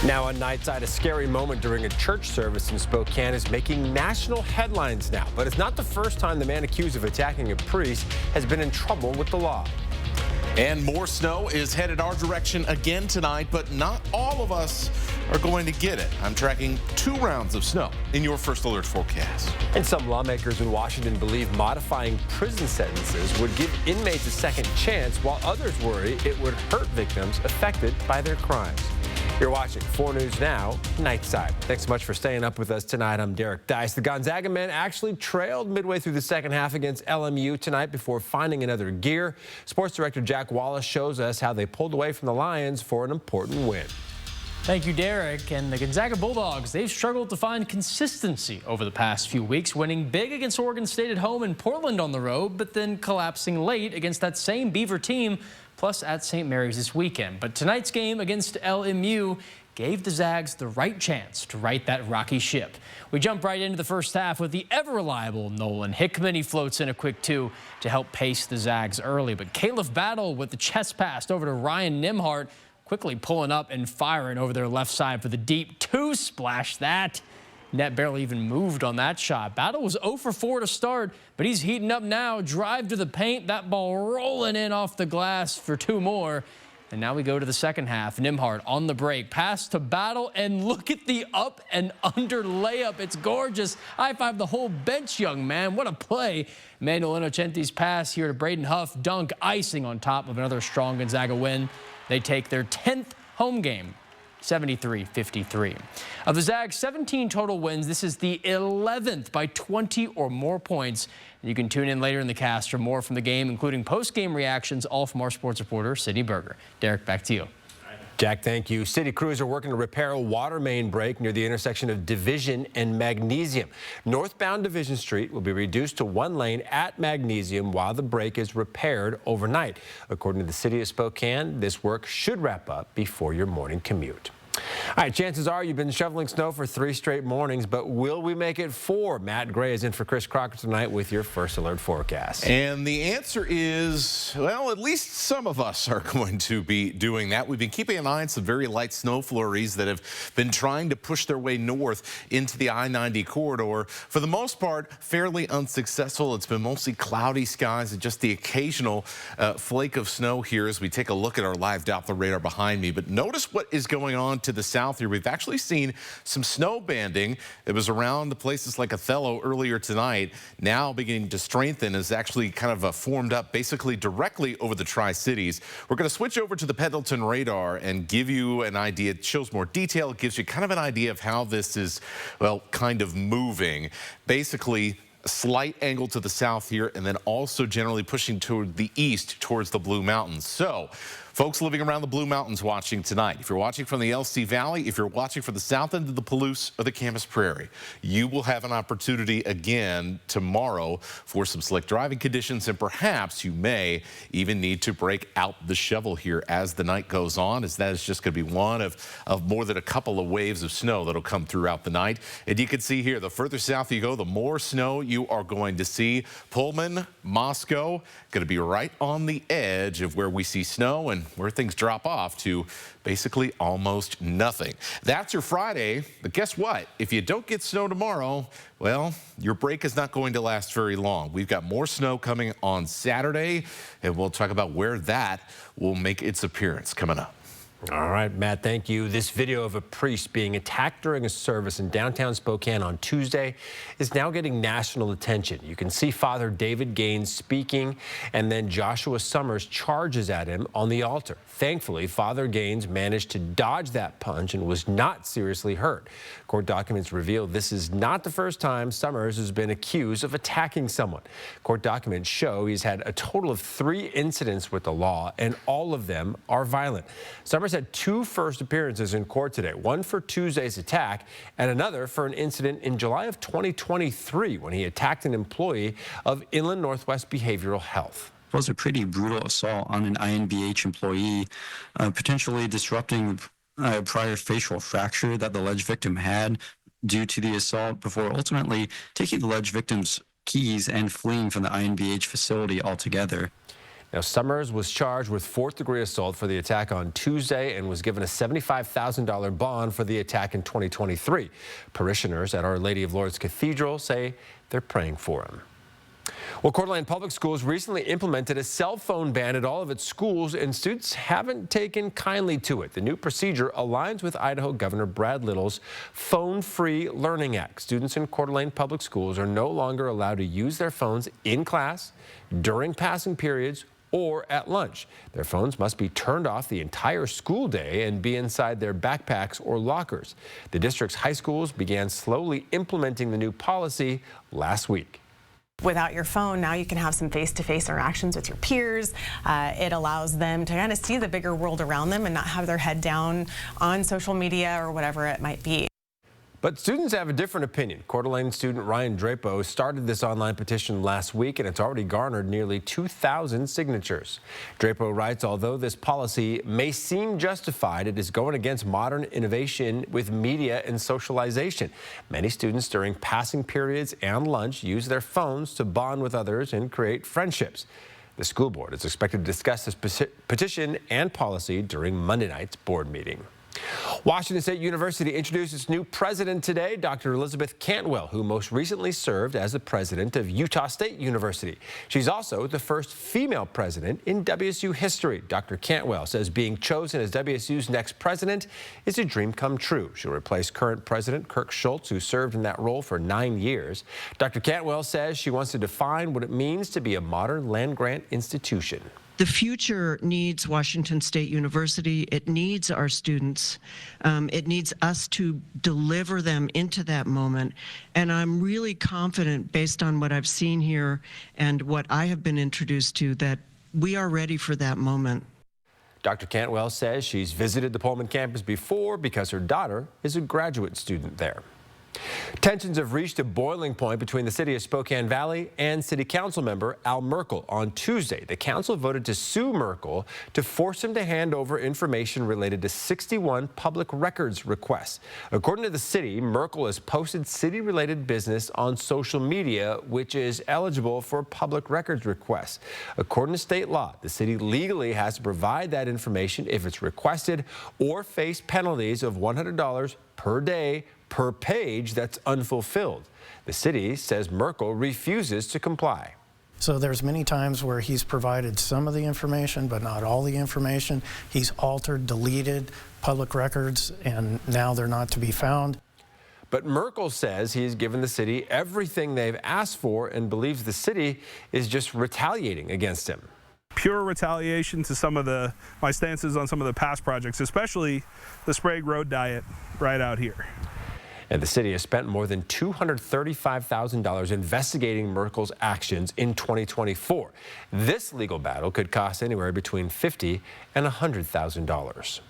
Now on Nightside, a scary moment during a church service in Spokane is making national headlines now. But it's not the first time the man accused of attacking a priest has been in trouble with the law. And more snow is headed our direction again tonight, but not all of us are going to get it. I'm tracking 2 rounds of snow in your first alert forecast. And some lawmakers in Washington believe modifying prison sentences would give inmates a second chance, while others worry it would hurt victims affected by their crimes. You're watching 4 News Now, Nightside. Thanks so much for staying up with us tonight. I'm Derek Dice. The Gonzaga men actually trailed midway through the second half against LMU tonight before finding another gear. Sports director Jack Wallace shows us how they pulled away from the Lions for an important win. Thank you, Derek. And the Gonzaga Bulldogs, they've struggled to find consistency over the past few weeks, winning big against Oregon State at home and Portland on the road, but then collapsing late against that same Beaver team, plus at St. Mary's this weekend. But tonight's game against LMU gave the Zags the right chance to right that rocky ship. We jump right into the first half with the ever-reliable Nolan Hickman. He floats in a quick 2 to help pace the Zags early. But Caleb Battle with the chest pass over to Ryan Nimhart, quickly pulling up and firing over their left side for the deep 2 splash. That net barely even moved on that shot. Battle was 0 for 4 to start, but he's heating up now. Drive to the paint, that ball rolling in off the glass for 2 more. And now we go to the second half. Nimhart on the break, pass to Battle, and look at the up and under layup. It's gorgeous. High-five the whole bench, young man. What a play. Manuel Innocenti's pass here to Braden Huff, dunk, icing on top of another strong Gonzaga win. They take their 10th home game, 73-53. Of the Zags' 17 total wins, this is the 11th by 20 or more points. You can tune in later in the cast for more from the game, including post-game reactions, all from our sports reporter, Sydney Berger. Derek, back to you. Jack, thank you. City crews are working to repair a water main break near the intersection of Division and Magnesium. Northbound Division Street will be reduced to 1 lane at Magnesium while the break is repaired overnight. According to the City of Spokane, this work should wrap up before your morning commute. All right, chances are you've been shoveling snow for 3 straight mornings, but will we make it 4? Matt Gray is in for Chris Crocker tonight with your first alert forecast. And the answer is, well, at least some of us are going to be doing that. We've been keeping an eye on some very light snow flurries that have been trying to push their way north into the I-90 corridor. For the most part, fairly unsuccessful. It's been mostly cloudy skies and just the occasional flake of snow here as we take a look at our live Doppler radar behind me. But notice what is going on to the south here. We've actually seen some snow banding that was around the places like Othello earlier tonight, now beginning to strengthen, is actually kind of formed up basically directly over the Tri-Cities. We're going to switch over to the Pendleton radar and give you an idea. It shows more detail. It gives you kind of an idea of how this is, well, kind of moving. Basically, a slight angle to the south here, and then also generally pushing toward the east towards the Blue Mountains. So, folks living around the Blue Mountains watching tonight, if you're watching from the LC Valley, if you're watching from the south end of the Palouse or the Camas Prairie, you will have an opportunity again tomorrow for some slick driving conditions, and perhaps you may even need to break out the shovel here as the night goes on, as that is just going to be one of more than a couple of waves of snow that'll come throughout the night. And you can see here, the further south you go, the more snow you are going to see. Pullman, Moscow, going to be right on the edge of where we see snow and where things drop off to basically almost nothing. That's your Friday, but guess what? If you don't get snow tomorrow, well, your break is not going to last very long. We've got more snow coming on Saturday, and we'll talk about where that will make its appearance coming up. All right, Matt, thank you. This video of a priest being attacked during a service in downtown Spokane on Tuesday is now getting national attention. You can see Father David Gaines speaking, and then Joshua Summers charges at him on the altar. Thankfully, Father Gaines managed to dodge that punch and was not seriously hurt. Court documents reveal this is not the first time Summers has been accused of attacking someone. Court documents show he's had a total of 3 incidents with the law, and all of them are violent. Summers had 2 first appearances in court today, one for Tuesday's attack and another for an incident in July of 2023 when he attacked an employee of Inland Northwest Behavioral Health. It was a pretty brutal assault on an INBH employee, potentially disrupting a prior facial fracture that the alleged victim had due to the assault before ultimately taking the alleged victim's keys and fleeing from the INBH facility altogether. Now, Summers was charged with fourth-degree assault for the attack on Tuesday and was given a $75,000 bond for the attack in 2023. Parishioners at Our Lady of Lourdes Cathedral say they're praying for him. Well, Coeur d'Alene Public Schools recently implemented a cell phone ban at all of its schools, and students haven't taken kindly to it. The new procedure aligns with Idaho Governor Brad Little's Phone-Free Learning Act. Students in Coeur d'Alene Public Schools are no longer allowed to use their phones in class, during passing periods, or at lunch. Their phones must be turned off the entire school day and be inside their backpacks or lockers. The district's high schools began slowly implementing the new policy last week. Without your phone, now you can have some face-to-face interactions with your peers. It allows them to kind of see the bigger world around them and not have their head down on social media or whatever it might be. But students have a different opinion. Coeur d'Alene student Ryan Drapeau started this online petition last week, and it's already garnered nearly 2,000 signatures. Drapeau writes, although this policy may seem justified, it is going against modern innovation with media and socialization. Many students during passing periods and lunch use their phones to bond with others and create friendships. The school board is expected to discuss this petition and policy during Monday night's board meeting. Washington State University introduced its new president today, Dr. Elizabeth Cantwell, who most recently served as the president of Utah State University. She's also the first female president in WSU history. Dr. Cantwell says being chosen as WSU's next president is a dream come true. She'll replace current president Kirk Schultz, who served in that role for 9 years. Dr. Cantwell says she wants to define what it means to be a modern land-grant institution. The future needs Washington State University. It needs our students. It needs us to deliver them into that moment. And I'm really confident, based on what I've seen here and what I have been introduced to, that we are ready for that moment. Dr. Cantwell says she's visited the Pullman campus before because her daughter is a graduate student there. Tensions have reached a boiling point between the city of Spokane Valley and city council member Al Merkel. On Tuesday, the council voted to sue Merkel to force him to hand over information related to 61 public records requests. According to the city, Merkel has posted city-related business on social media, which is eligible for public records requests. According to state law, the city legally has to provide that information if it's requested or face penalties of $100 per day per page that's unfulfilled. The city says Merkel refuses to comply. So there's many times where he's provided some of the information, but not all the information. He's altered, deleted public records, and now they're not to be found. But Merkel says he's given the city everything they've asked for and believes the city is just retaliating against him. Pure retaliation to my stances on some of the past projects, especially the Sprague Road diet right out here. And the city has spent more than $235,000 investigating Merkel's actions in 2024. This legal battle could cost anywhere between $50,000 and $100,000.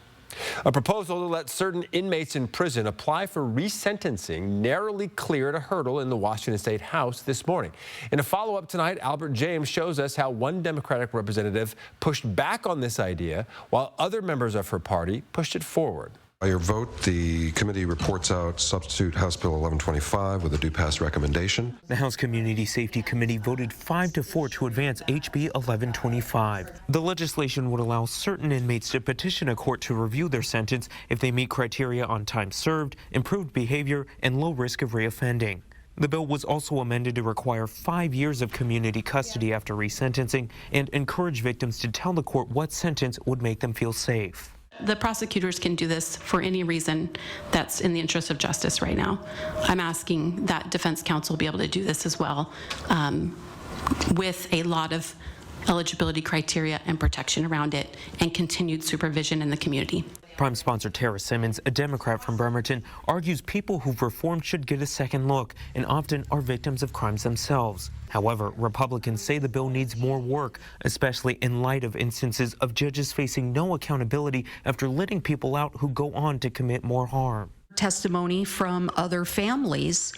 A proposal to let certain inmates in prison apply for resentencing narrowly cleared a hurdle in the Washington State House this morning. In a follow-up tonight, Albert James shows us how one Democratic representative pushed back on this idea while other members of her party pushed it forward. By your vote, the committee reports out substitute House Bill 1125 with a due pass recommendation. The House Community Safety Committee voted 5-4 to advance HB 1125. The legislation would allow certain inmates to petition a court to review their sentence if they meet criteria on time served, improved behavior, and low risk of reoffending. The bill was also amended to require 5 years of community custody after resentencing and encourage victims to tell the court what sentence would make them feel safe. The prosecutors can do this for any reason that's in the interest of justice right now. I'm asking that defense counsel be able to do this as well, with a lot of eligibility criteria and protection around it and continued supervision in the community. Prime sponsor Tara Simmons, a Democrat from Bremerton, argues people who've reformed should get a second look and often are victims of crimes themselves. However, Republicans say the bill needs more work, especially in light of instances of judges facing no accountability after letting people out who go on to commit more harm. Testimony from other families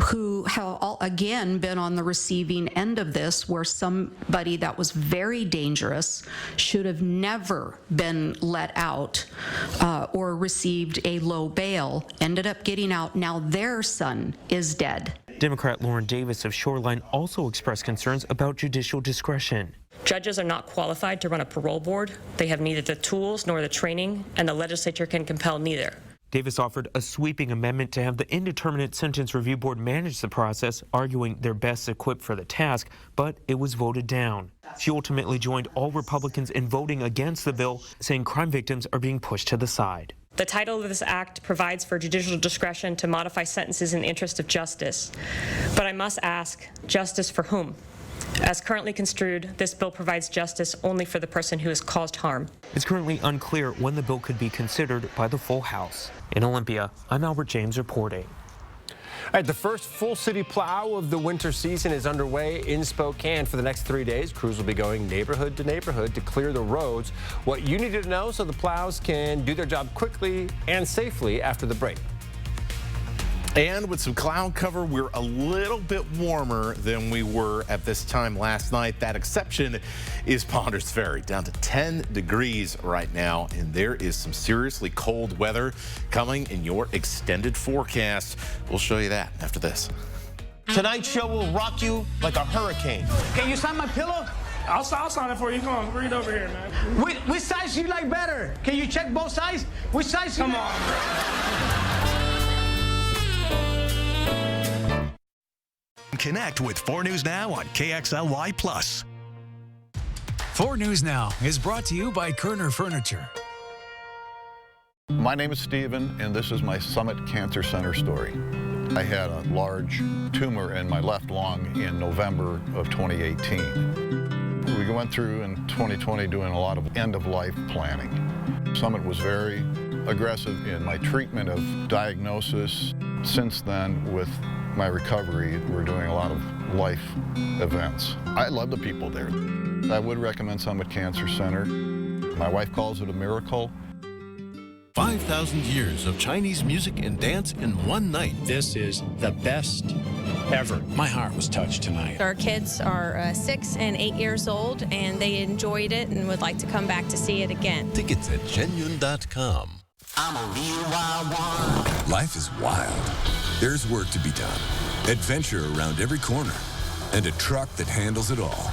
who have again been on the receiving end of this, where somebody that was very dangerous should have never been let out or received a low bail, ended up getting out. Now their son is dead. Democrat Lauren Davis of Shoreline also expressed concerns about judicial discretion. Judges are not qualified to run a parole board. They have neither the tools nor the training, and the legislature can compel neither. Davis offered a sweeping amendment to have the Indeterminate Sentence Review Board manage the process, arguing they're best equipped for the task, but it was voted down. She ultimately joined all Republicans in voting against the bill, saying crime victims are being pushed to the side. The title of this act provides for judicial discretion to modify sentences in the interest of justice. But I must ask, justice for whom? As currently construed, this bill provides justice only for the person who has caused harm. It's currently unclear when the bill could be considered by the full House. In Olympia, I'm Albert James reporting. All right, the first full city plow of the winter season is underway in Spokane. For the next 3 days, crews will be going neighborhood to neighborhood to clear the roads. What you need to know so the plows can do their job quickly and safely after the break. And with some cloud cover, we're a little bit warmer than we were at this time last night. That exception is Ponders Ferry, down to 10 degrees right now. And there is some seriously cold weather coming in your extended forecast. We'll show you that after this. Tonight's show will rock you like a hurricane. Can you sign my pillow? I'll sign it for you. Come on, read over here, man. Which size you like better? Can you check both sides? Which size? Come on, bro. Connect with 4 News Now on KXLY+. 4 News Now is brought to you by Kerner Furniture. My name is Steven, and this is my Summit Cancer Center story. I had a large tumor in my left lung in November of 2018. We went through in 2020 doing a lot of end-of-life planning. Summit was very aggressive in my treatment of diagnosis. Since then, with my recovery, we're doing a lot of life events. I love the people there. I would recommend Summit Cancer Center. My wife calls it a miracle. 5,000 years of Chinese music and dance in one night. This is the best ever. My heart was touched tonight. Our kids are 6 and 8 years old, and they enjoyed it and would like to come back to see it again. Tickets at genuine.com. I'm a real wild one. Life is wild. There's work to be done, adventure around every corner, and a truck that handles it all.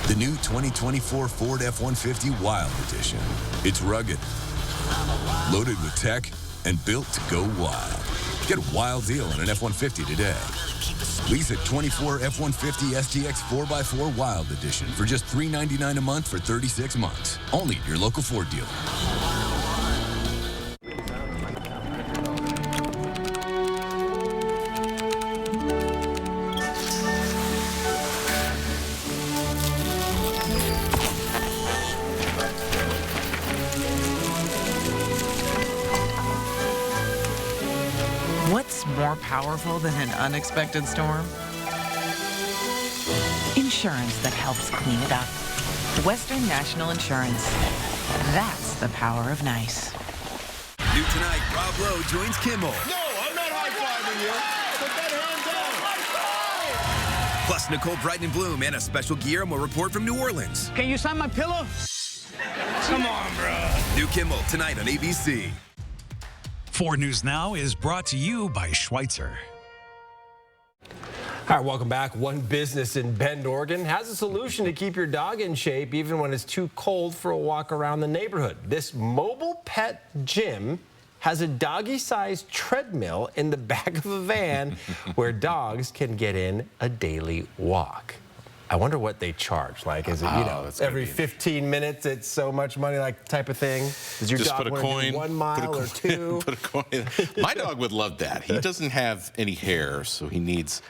The new 2024 Ford F-150 Wild Edition. It's rugged, loaded with tech, and built to go wild. Get a wild deal on an F-150 today. Lease a 24 F-150 STX 4x4 Wild Edition for just $399 a month for 36 months. Only at your local Ford dealer. What's more powerful than an unexpected storm? Insurance that helps clean it up. Western National Insurance. That's the power of nice. New tonight, Rob Lowe joins Kimmel. No, I'm not high-fiving you. Put that hand down. Plus Nicole Brighton Bloom and a special Guillermo report from New Orleans. Can you sign my pillow? Come on, bro. New Kimmel tonight on ABC. 4 News Now is brought to you by Schweitzer. All right, welcome back. One business in Bend, Oregon has a solution to keep your dog in shape even when it's too cold for a walk around the neighborhood. This mobile pet gym has a doggy-sized treadmill in the back of a van where dogs can get in a daily walk. I wonder what they charge. Like, is it, you know, every 15 minutes it's so much money, like type of thing? Does your Just dog put a want to coin, do 1 mile or 2? Put a coin. My dog would love that. He doesn't have any hair, so he needs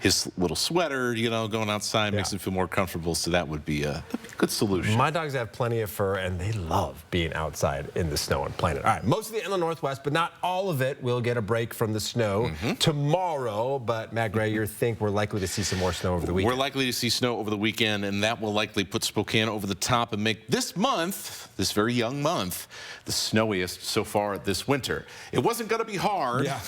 his little sweater, you know, going outside makes him feel more comfortable, so that would be a good solution. My dogs have plenty of fur, and they love being outside in the snow and playing it. All right, most of the inland Northwest, but not all of it, will get a break from the snow tomorrow. But, Matt Gray, you think we're likely to see some more snow over the weekend? We're likely to see snow over the weekend, and that will likely put Spokane over the top and make this month, this very young month, the snowiest so far this winter. It wasn't going to be hard. Yeah.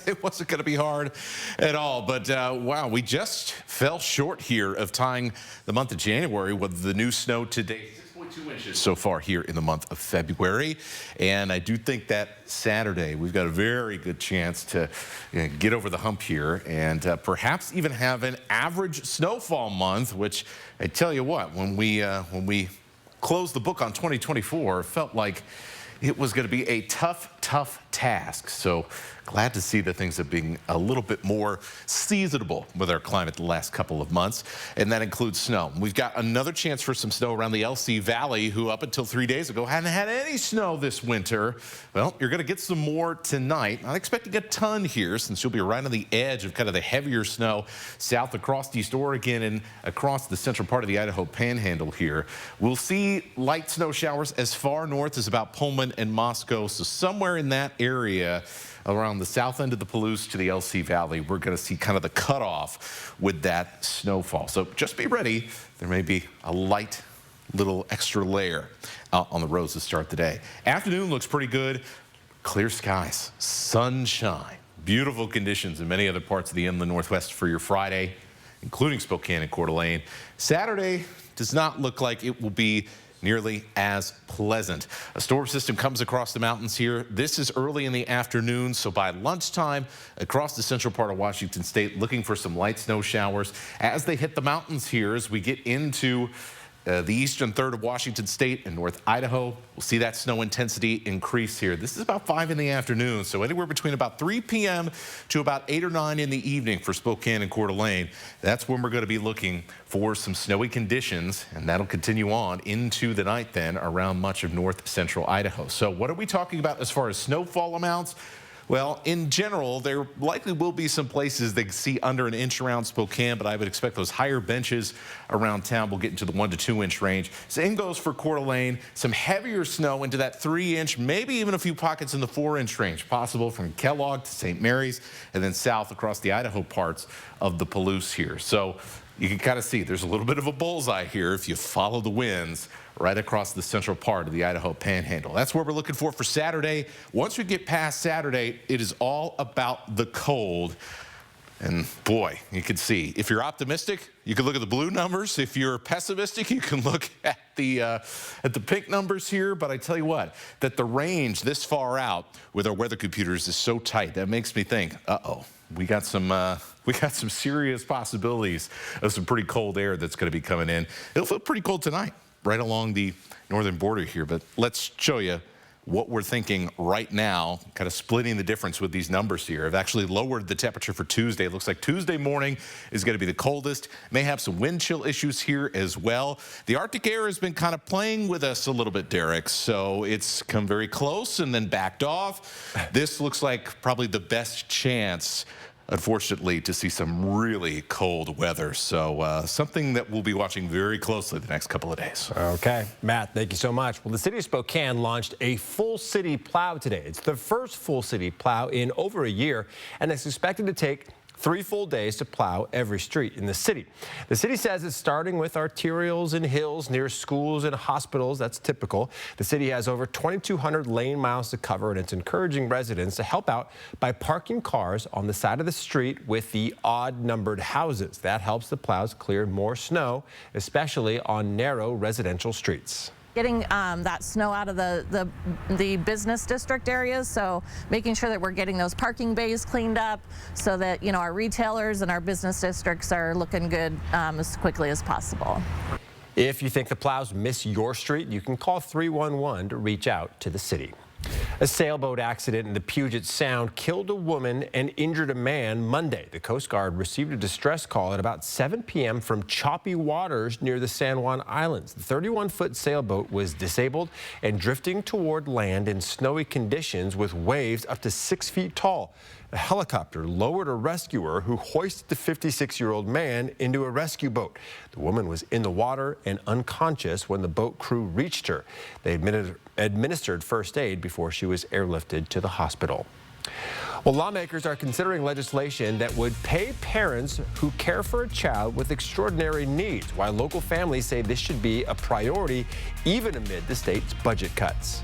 It wasn't going to be hard at all. But, wow, we just fell short here of tying the month of January with the new snow today. 2 inches so far here in the month of February. And I do think that Saturday we've got a very good chance to get over the hump here and perhaps even have an average snowfall month, which I tell you what, when we closed the book on 2024, it felt like it was going to be a tough task. So glad to see that things have been a little bit more seasonable with our climate the last couple of months, and that includes snow. We've got another chance for some snow around the LC Valley, who up until 3 days ago hadn't had any snow this winter. Well, you're going to get some more tonight. Not expecting a ton here, since you'll be right on the edge of kind of the heavier snow south across East Oregon and across the central part of the Idaho Panhandle here. We'll see light snow showers as far north as about Pullman and Moscow, so somewhere in that area around the south end of the Palouse to the LC Valley, we're going to see kind of the cutoff with that snowfall. So just be ready. There may be a light little extra layer out on the roads to start the day. Afternoon looks pretty good. Clear skies, sunshine, beautiful conditions in many other parts of the inland Northwest for your Friday, including Spokane and Coeur d'Alene. Saturday does not look like it will be nearly as pleasant. A storm system comes across the mountains here. This is early in the afternoon, so by lunchtime across the central part of Washington state, looking for some light snow showers as they hit the mountains here as we get into the eastern third of Washington state and North Idaho. We'll see that snow intensity increase here. This is about 5 in the afternoon, so anywhere between about 3 p.m. to about 8 or 9 in the evening for Spokane and Coeur d'Alene. That's when we're going to be looking for some snowy conditions, and that'll continue on into the night then around much of north central Idaho. So what are we talking about as far as snowfall amounts? Well, in general, there likely will be some places that see under an inch around Spokane, but I would expect those higher benches around town will get into the 1 to 2 inch range. Same goes for Coeur d'Alene. Some heavier snow into that 3 inch, maybe even a few pockets in the 4 inch range, possible from Kellogg to St. Mary's, and then south across the Idaho parts of the Palouse here. So you can kind of see there's a little bit of a bullseye here if you follow the winds right across the central part of the Idaho Panhandle. That's where we're looking for Saturday. Once we get past Saturday, it is all about the cold. And boy, you can see, if you're optimistic, you can look at the blue numbers. If you're pessimistic, you can look at the pink numbers here. But I tell you what, that the range this far out with our weather computers is so tight, that makes me think, uh-oh, we got some serious possibilities of some pretty cold air that's going to be coming in. It'll feel pretty cold tonight, right along the northern border here. But let's show you what we're thinking right now, kind of splitting the difference with these numbers here. I've actually lowered the temperature for Tuesday. It looks like Tuesday morning is going to be the coldest. May have some wind chill issues here as well. The Arctic air has been kind of playing with us a little bit, Derek, so it's come very close and then backed off. This looks like probably the best chance, unfortunately, to see some really cold weather. So something that we'll be watching very closely the next couple of days. Okay, Matt, thank you so much. Well, the city of Spokane launched a full city plow today. It's the first full city plow in over a year, and it's expected to take 3 full days to plow every street in the city. The city says it's starting with arterials and hills near schools and hospitals. That's typical. The city has over 2,200 lane miles to cover, and it's encouraging residents to help out by parking cars on the side of the street with the odd-numbered houses. That helps the plows clear more snow, especially on narrow residential streets. Getting that snow out of the business district areas, so making sure that we're getting those parking bays cleaned up so that, you know, our retailers and our business districts are looking good as quickly as possible. If you think the plows miss your street, you can call 311 to reach out to the city. A sailboat accident in the Puget Sound killed a woman and injured a man Monday. The Coast Guard received a distress call at about 7 p.m. from choppy waters near the San Juan Islands. The 31-foot sailboat was disabled and drifting toward land in snowy conditions with waves up to 6 feet tall. A helicopter lowered a rescuer who hoisted the 56-year-old man into a rescue boat. The woman was in the water and unconscious when the boat crew reached her. They administered first aid before she was airlifted to the hospital. Well, lawmakers are considering legislation that would pay parents who care for a child with extraordinary needs, while local families say this should be a priority even amid the state's budget cuts.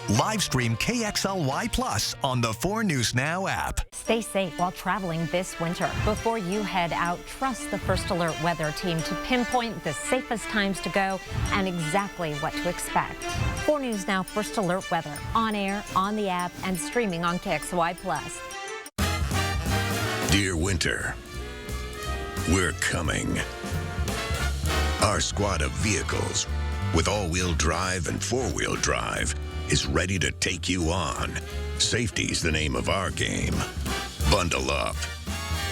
Live stream KXLY Plus on the 4 News Now app. Stay safe while traveling this winter. Before you head out, trust the First Alert weather team to pinpoint the safest times to go and exactly what to expect. 4 News Now First Alert weather on air, on the app, and streaming on KXLY Plus. Dear winter, we're coming. Our squad of vehicles with all-wheel drive and four-wheel drive is ready to take you on. Safety's the name of our game. Bundle up.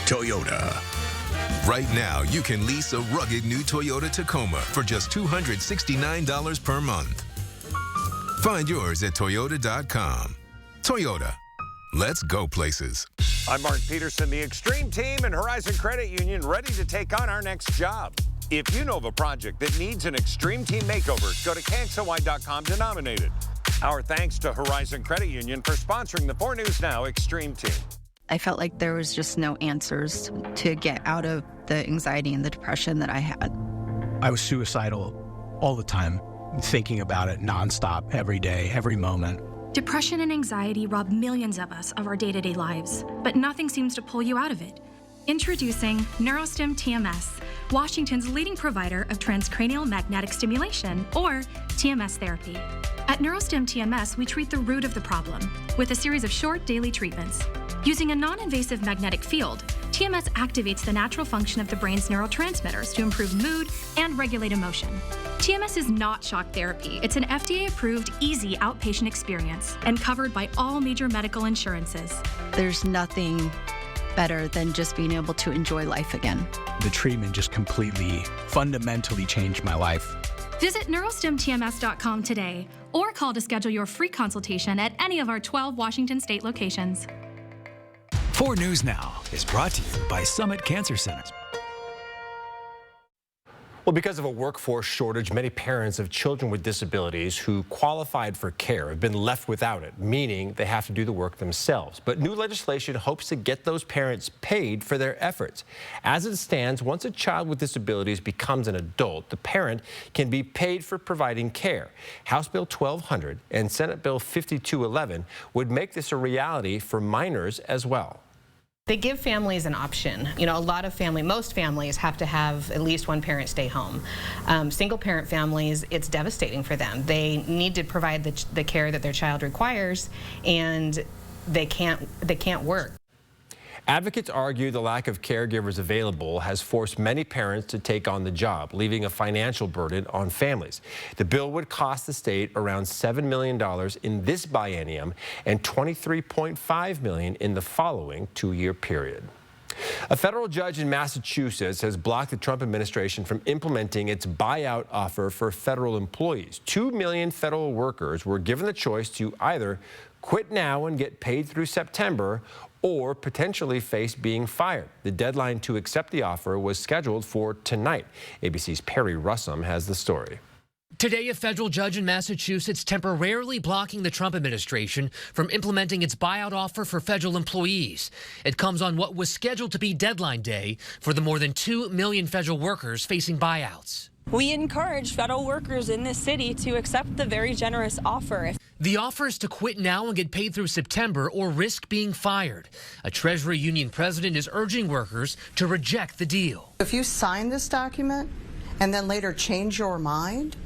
Toyota. Right now, you can lease a rugged new Toyota Tacoma for just $269 per month. Find yours at Toyota.com. Toyota. Let's go places. I'm Mark Peterson, the Extreme Team and Horizon Credit Union, ready to take on our next job. If you know of a project that needs an Extreme Team makeover, go to KXLY.com to nominate it. Our thanks to Horizon Credit Union for sponsoring the 4 News Now Extreme Team. I felt like there was just no answers to get out of the anxiety and the depression that I had. I was suicidal all the time, thinking about it nonstop, every day, every moment. Depression and anxiety rob millions of us of our day-to-day lives, but nothing seems to pull you out of it. Introducing NeuroStim TMS, Washington's leading provider of transcranial magnetic stimulation, or TMS therapy. At NeuroStim TMS, we treat the root of the problem with a series of short daily treatments. Using a non-invasive magnetic field, TMS activates the natural function of the brain's neurotransmitters to improve mood and regulate emotion. TMS is not shock therapy. It's an FDA-approved, easy outpatient experience and covered by all major medical insurances. There's nothing better than just being able to enjoy life again. The treatment just completely, fundamentally changed my life. Visit neurostimtms.com today or call to schedule your free consultation at any of our 12 Washington state locations. 4 News Now is brought to you by Summit Cancer Center. Well, because of a workforce shortage, many parents of children with disabilities who qualified for care have been left without it, meaning they have to do the work themselves. But new legislation hopes to get those parents paid for their efforts. As it stands, once a child with disabilities becomes an adult, the parent can be paid for providing care. House Bill 1200 and Senate Bill 5211 would make this a reality for minors as well. They give families an option. You know, most families have to have at least one parent stay home. Single parent families, it's devastating for them. They need to provide the care that their child requires, and they can't work. Advocates argue the lack of caregivers available has forced many parents to take on the job, leaving a financial burden on families. The bill would cost the state around $7 million in this biennium and $23.5 million in the following 2-year period. A federal judge in Massachusetts has blocked the Trump administration from implementing its buyout offer for federal employees. 2 million federal workers were given the choice to either quit now and get paid through September or potentially face being fired. The deadline to accept the offer was scheduled for tonight. ABC's Perry Russum has the story. Today, a federal judge in Massachusetts temporarily blocking the Trump administration from implementing its buyout offer for federal employees. It comes on what was scheduled to be deadline day for the more than 2 million federal workers facing buyouts. We encourage federal workers in this city to accept the very generous offer. The offer is to quit now and get paid through September or risk being fired. A Treasury Union president is urging workers to reject the deal. If you sign this document and then later change your mind,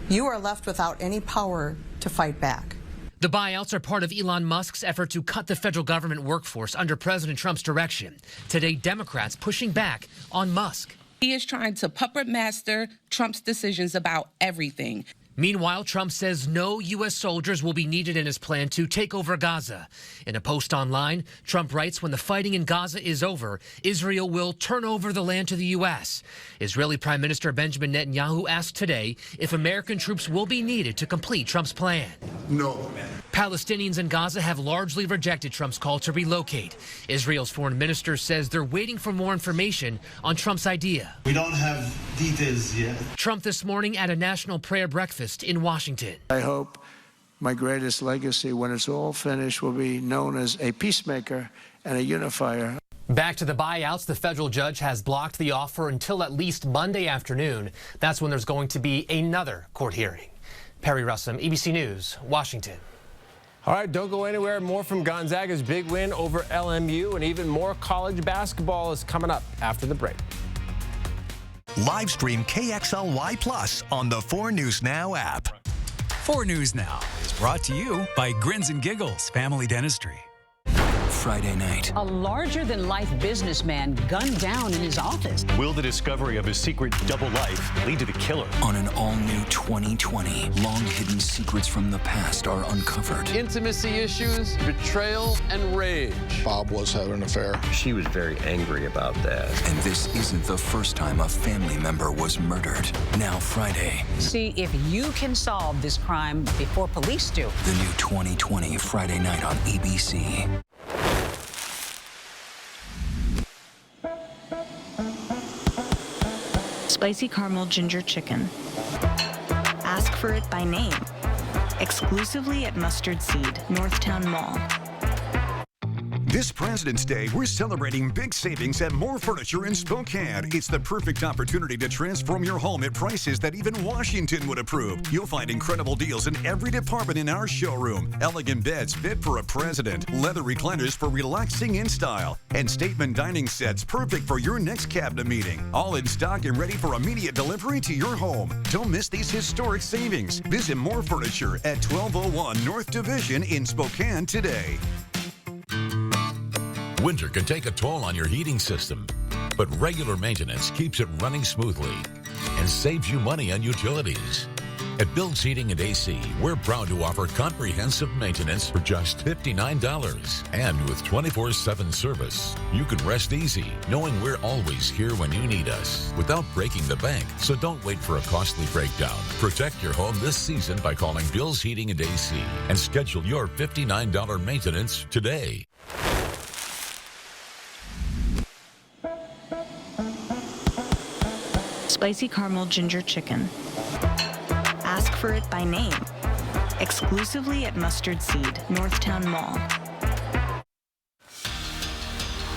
you are left without any power to fight back. The buyouts are part of Elon Musk's effort to cut the federal government workforce under President Trump's direction. Today, Democrats pushing back on Musk. He is trying to puppet master Trump's decisions about everything. Meanwhile, Trump says no U.S. soldiers will be needed in his plan to take over Gaza. In a post online, Trump writes when the fighting in Gaza is over, Israel will turn over the land to the U.S. Israeli Prime Minister Benjamin Netanyahu asked today if American troops will be needed to complete Trump's plan. No. Palestinians in Gaza have largely rejected Trump's call to relocate. Israel's foreign minister says they're waiting for more information on Trump's idea. We don't have details yet. Trump this morning at a national prayer breakfast in Washington. I hope my greatest legacy, when it's all finished, will be known as a peacemaker and a unifier. Back to the buyouts, the federal judge has blocked the offer until at least Monday afternoon. That's when there's going to be another court hearing. Perry Russum, ABC News, Washington. All right, don't go anywhere. More from Gonzaga's big win over LMU, and even more college basketball is coming up after the break. Live stream KXLY Plus on the 4 News Now app. 4 News Now is brought to you by Grins and Giggles Family Dentistry. Friday night. A larger-than-life businessman gunned down in his office. Will the discovery of his secret double life lead to the killer? On an all-new 2020, long-hidden secrets from the past are uncovered. Intimacy issues, betrayal, and rage. Bob was having an affair. She was very angry about that. And this isn't the first time a family member was murdered. Now Friday. See if you can solve this crime before police do. The new 2020 Friday night on ABC. Spicy caramel ginger chicken. Ask for it by name. Exclusively at Mustard Seed, Northtown Mall. This President's Day, we're celebrating big savings at More Furniture in Spokane. It's the perfect opportunity to transform your home at prices that even Washington would approve. You'll find incredible deals in every department in our showroom. Elegant beds fit for a president, leather recliners for relaxing in style, and statement dining sets perfect for your next cabinet meeting. All in stock and ready for immediate delivery to your home. Don't miss these historic savings. Visit More Furniture at 1201 North Division in Spokane today. Winter can take a toll on your heating system, but regular maintenance keeps it running smoothly and saves you money on utilities. At Bill's Heating and AC, we're proud to offer comprehensive maintenance for just $59. And with 24/7 service, you can rest easy knowing we're always here when you need us without breaking the bank. So don't wait for a costly breakdown. Protect your home this season by calling Bill's Heating and AC and schedule your $59 maintenance today. Spicy caramel ginger chicken. Ask for it by name. Exclusively at Mustard Seed, Northtown Mall.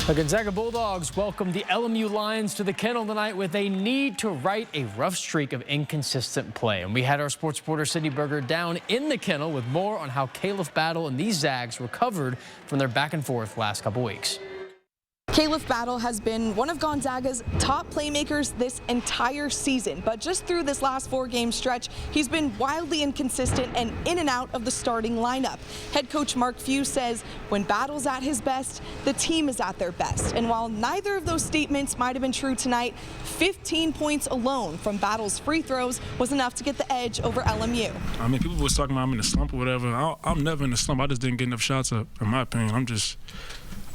The Gonzaga Bulldogs welcomed the LMU Lions to the kennel tonight with a need to right a rough streak of inconsistent play. And we had our sports reporter Sydney Berger down in the kennel with more on how Caleb Battle and these Zags recovered from their back and forth last couple weeks. Caleb Battle has been one of Gonzaga's top playmakers this entire season, but just through this last 4-game stretch, he's been wildly inconsistent and in and out of the starting lineup. Head coach Mark Few says when Battle's at his best, the team is at their best. And while neither of those statements might have been true tonight, 15 points alone from Battle's free throws was enough to get the edge over LMU. I mean, people was talking about I'm in a slump or whatever. I'm never in a slump. I just didn't get enough shots up, in my opinion.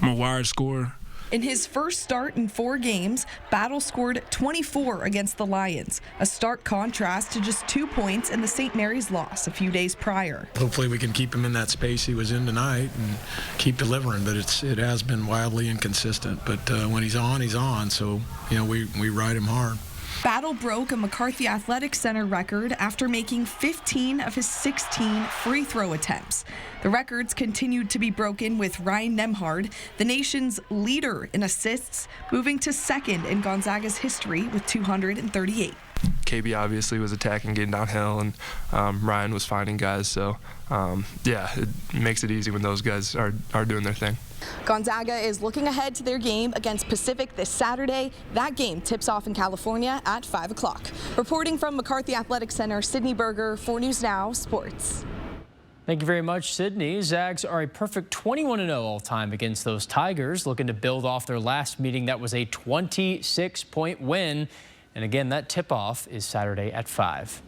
I'm a wired scorer. In his first start in 4 games, Battle scored 24 against the Lions, a stark contrast to just 2 points in the St. Mary's loss a few days prior. Hopefully we can keep him in that space he was in tonight and keep delivering, but it has been wildly inconsistent. But when he's on, so we ride him hard. Battle broke a McCarthy Athletic Center record after making 15 of his 16 free throw attempts. The records continued to be broken with Ryan Nemhard, the nation's leader in assists, moving to second in Gonzaga's history with 238. KB obviously was attacking, getting downhill, and Ryan was finding guys. So, it makes it easy when those guys are doing their thing. Gonzaga is looking ahead to their game against Pacific this Saturday. That game tips off in California at 5 o'clock. Reporting from McCarthy Athletic Center, Sydney Berger, 4 News Now Sports. Thank you very much, Sydney. Zags are a perfect 21-0 all-time against those Tigers, looking to build off their last meeting that was a 26-point win. And again, that tip-off is Saturday at 5.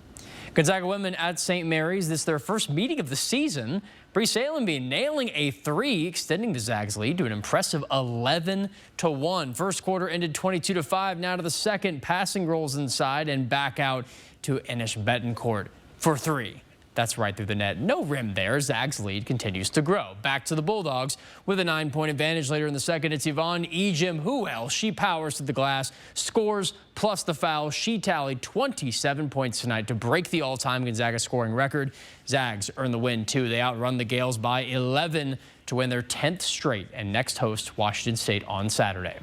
Gonzaga women at St. Mary's. This is their first meeting of the season. Bree Salenby nailing a 3, extending the Zags lead to an impressive 11-1. First quarter ended 22-5. Now to the second. Passing rolls inside and back out to Anish Betancourt for 3. That's right through the net. No rim there. Zags lead continues to grow. Back to the Bulldogs with a 9-point advantage later in the second. It's Yvonne Ejim. Who else? She powers to the glass, scores plus the foul. She tallied 27 points tonight to break the all-time Gonzaga scoring record. Zags earn the win, too. They outrun the Gales by 11 to win their 10th straight and next host Washington State on Saturday.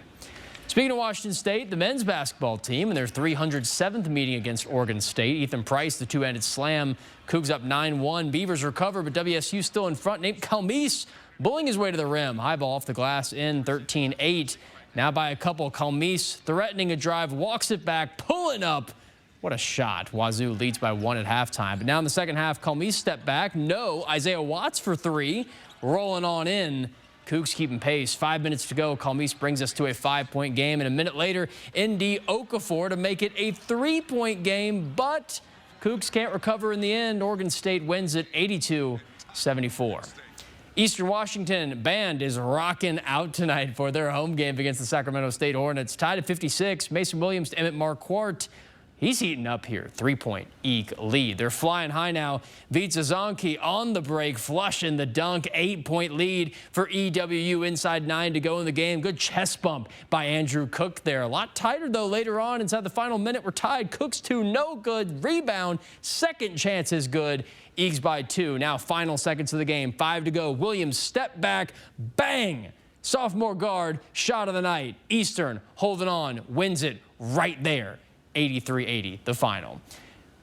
Speaking of Washington State, the men's basketball team in their 307th meeting against Oregon State. Ethan Price, the two-handed slam. Cougs up 9-1. Beavers recover, but WSU still in front. Nate Calmise bullying his way to the rim. High ball off the glass in 13-8. Now by a couple. Calmise threatening a drive, walks it back, pulling up. What a shot. Wazoo leads by 1 at halftime. But now in the second half, Calmise stepped back. No. Isaiah Watts for 3. Rolling on in. Cougs keeping pace. 5 minutes to go. Calmise brings us to a 5-point game. And a minute later, Indy Okafor to make it a 3-point game. But Cougs can't recover in the end. Oregon State wins it 82-74. Eastern Washington band is rocking out tonight for their home game against the Sacramento State Hornets. Tied at 56. Mason Williams to Emmett Marquardt. He's heating up here. 3-point Eek lead. They're flying high now. Vitsa Zonke on the break, flushing the dunk. 8-point lead for EWU. Inside 9 to go in the game. Good chest bump by Andrew Cook there. A lot tighter, though, later on. Inside the final minute, we're tied. Cook's 2, no good. Rebound. Second chance is good. Eagles by 2. Now final seconds of the game. 5 to go. Williams step back. Bang! Sophomore guard. Shot of the night. Eastern holding on. Wins it right there. 83-80, the final.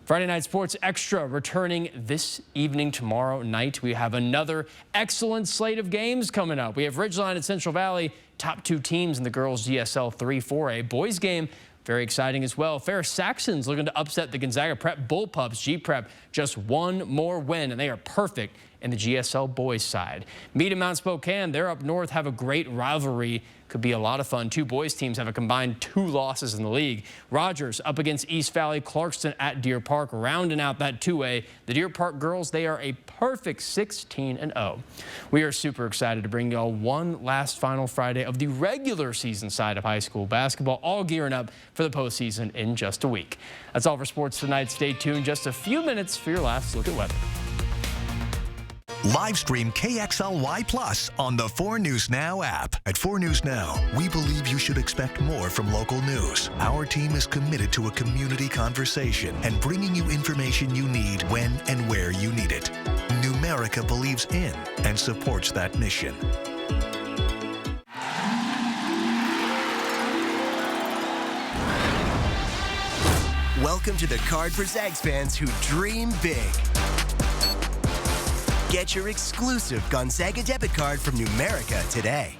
Friday Night Sports Extra returning this evening. Tomorrow night, we have another excellent slate of games coming up. We have Ridgeline and Central Valley, top 2 teams in the girls' GSL 3-4A. Boys game, very exciting as well. Ferris Saxons looking to upset the Gonzaga Prep Bullpups. G-Prep just 1 more win, and they are perfect in the GSL boys side. Mead and Mount Spokane, they're up north, have a great rivalry. Could be a lot of fun. 2 boys teams have a combined 2 losses in the league. Rogers up against East Valley. Clarkston at Deer Park, rounding out that 2A. The Deer Park girls, they are a perfect 16-0. We are super excited to bring y'all one last final Friday of the regular season side of high school basketball, all gearing up for the postseason in just a week. That's all for sports tonight. Stay tuned just a few minutes for your last look at weather. Live stream KXLY Plus on the 4 News Now app. At 4 News Now, we believe you should expect more from local news. Our team is committed to a community conversation and bringing you information you need when and where you need it. Numerica believes in and supports that mission. Welcome to the card for Zags fans who dream big. Get your exclusive Gonzaga debit card from Numerica today.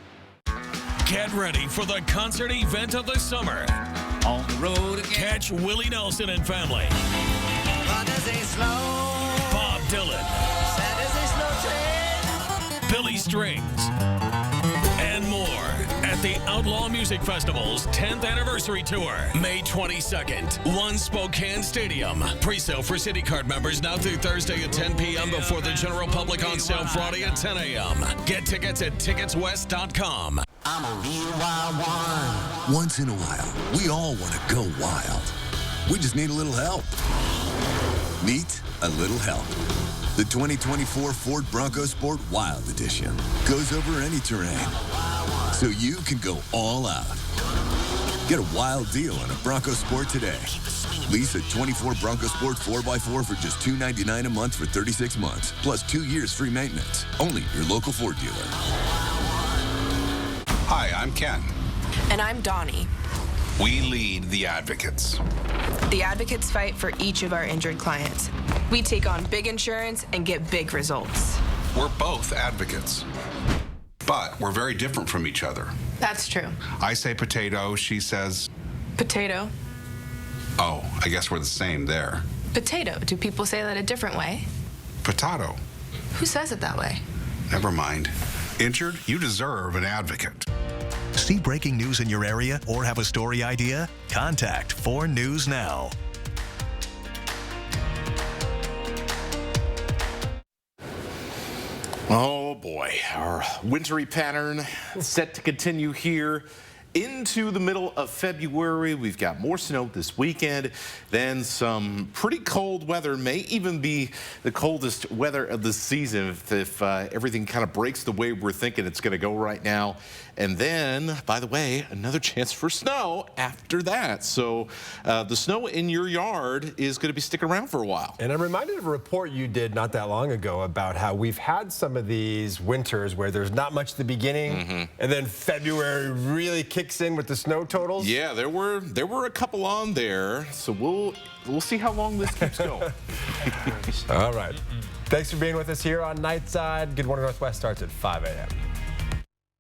Get ready for the concert event of the summer. On the road again. Catch Willie Nelson and family. Bob Dylan. Billy Strings. And more at the Outlaw Music Festival's 10th anniversary tour, May 22nd, One Spokane Stadium. Pre-sale for City Card members now through Thursday at 10 p.m. before the general public on sale Friday at 10 a.m. Get tickets at ticketswest.com. I'm a real wild one. Once in a while, we all want to go wild. We just need a little help. Meet a little help. The 2024 Ford Bronco Sport Wild Edition goes over any terrain, so you can go all out. Get a wild deal on a Bronco Sport today. Lease a 24 Bronco Sport 4x4 for just $299 a month for 36 months, plus 2 years free maintenance. Only your local Ford dealer. Hi, I'm Ken. And I'm Donnie. We lead the Advocates. The Advocates fight for each of our injured clients. We take on big insurance and get big results. We're both advocates, but we're very different from each other. That's true. I say potato, she says... Potato. Oh, I guess we're the same there. Potato. Do people say that a different way? Potato. Who says it that way? Never mind. Injured? You deserve an advocate. See breaking news in your area or have a story idea? Contact 4 News Now. Oh boy, our wintry pattern set to continue here into the middle of February. We've got more snow this weekend, then some pretty cold weather. May even be the coldest weather of the season if everything kind of breaks the way we're thinking it's going to go right now. And then, by the way, another chance for snow after that. So the snow in your yard is going to be sticking around for a while. And I'm reminded of a report you did not that long ago about how we've had some of these winters where there's not much at the beginning, and then February really kicks kicks in with the snow totals. Yeah, there were a couple on there, so we'll see how long this keeps going. All right. Thanks for being with us here on Nightside. Good Morning Northwest starts at 5 a.m.